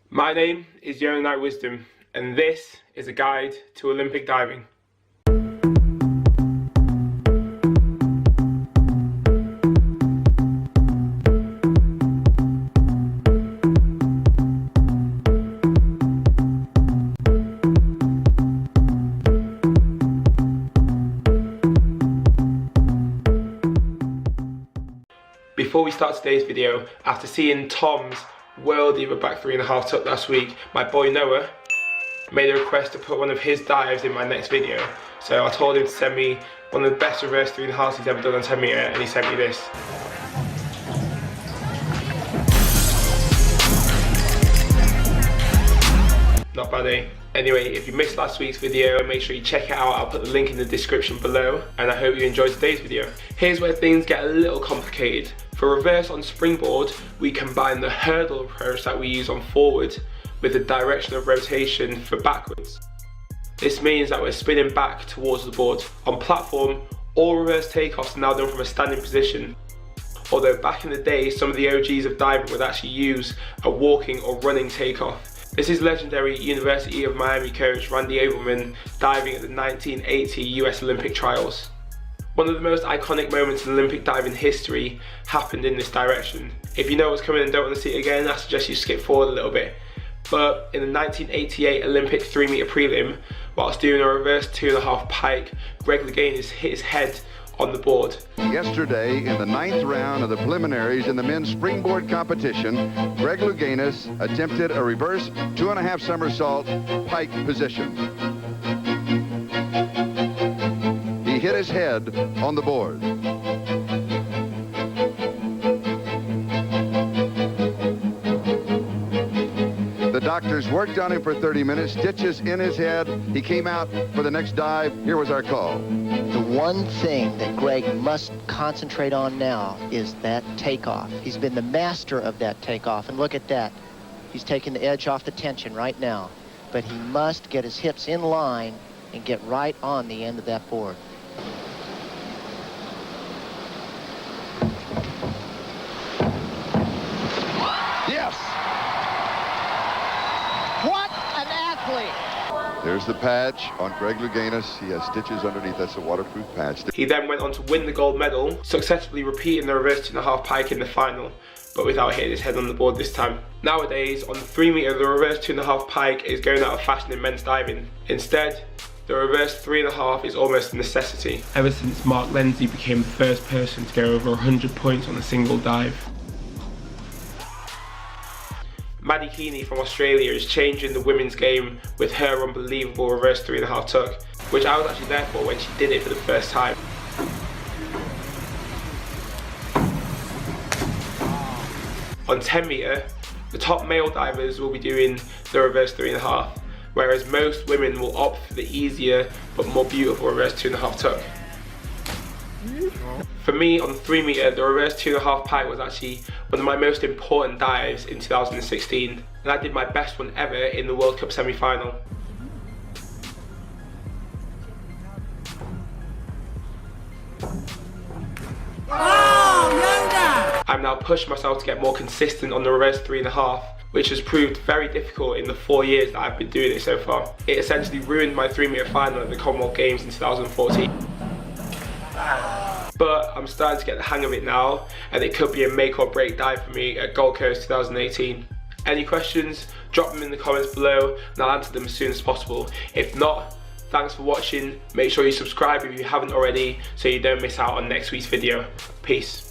My name is Yona Wisdom, and this is a guide to Olympic diving. Before we start today's video, after seeing Tom's world lever back 3.5 tuck last week, my boy Noah made a request to put one of his dives in my next video. So I told him to send me one of the best reverse 3.5s he's ever done on 10 meter, and he sent me this. Not bad, eh? Anyway, if you missed last week's video, make sure you check it out. I'll put the link in the description below, and I hope you enjoyed today's video. Here's where things get a little complicated. For reverse on springboard, we combine the hurdle approach that we use on forward with the direction of rotation for backwards. This means that we're spinning back towards the board. On platform, all reverse takeoffs are now done from a standing position. Although back in the day, some of the OGs of diving would actually use a walking or running takeoff. This is legendary University of Miami coach Randy Abelman diving at the 1980 US Olympic trials. One of the most iconic moments in Olympic diving history happened in this direction. If you know what's coming and don't want to see it again, I suggest you skip forward a little bit. But in the 1988 Olympic 3 meter prelim, whilst doing a reverse 2.5 pike, Greg Louganis hit his head on the board. Yesterday, in the 9th round of the preliminaries in the men's springboard competition, Greg Louganis attempted a reverse 2.5 somersault pike position. He hit his head on the board. The doctors worked on him for 30 minutes, stitches in his head. He came out for the next dive. Here was our call. The one thing that Greg must concentrate on now is that takeoff. He's been the master of that takeoff, and look at that. He's taking the edge off the tension right now. But he must get his hips in line and get right on the end of that board. Yes! What an athlete! There's the patch on Greg Louganis. He has stitches underneath. That's a waterproof patch. He then went on to win the gold medal, successfully repeating the reverse 2.5 pike in the final, but without hitting his head on the board this time. Nowadays, on the 3 meter, the reverse 2.5 pike is going out of fashion in men's diving. Instead, the reverse 3.5 is almost a necessity. Ever since Mark Lindsay became the first person to go over 100 points on a single dive. Maddie Keeney from Australia is changing the women's game with her unbelievable reverse 3.5 tuck, which I was actually there for when she did it for the first time. On 10 meter, the top male divers will be doing the reverse 3.5, whereas most women will opt for the easier but more beautiful reverse 2.5 tuck. For me, on 3 meter, the reverse 2.5 pike was actually one of my most important dives in 2016, and I did my best one ever in the World Cup semi-final. Oh, Yona! I've now pushed myself to get more consistent on the reverse 3.5, which has proved very difficult in the 4 years that I've been doing it so far. It essentially ruined my 3 meter final at the Commonwealth Games in 2014. But I'm starting to get the hang of it now, and it could be a make or break dive for me at Gold Coast 2018. Any questions? Drop them in the comments below and I'll answer them as soon as possible. If not, thanks for watching. Make sure you subscribe if you haven't already so you don't miss out on next week's video. Peace.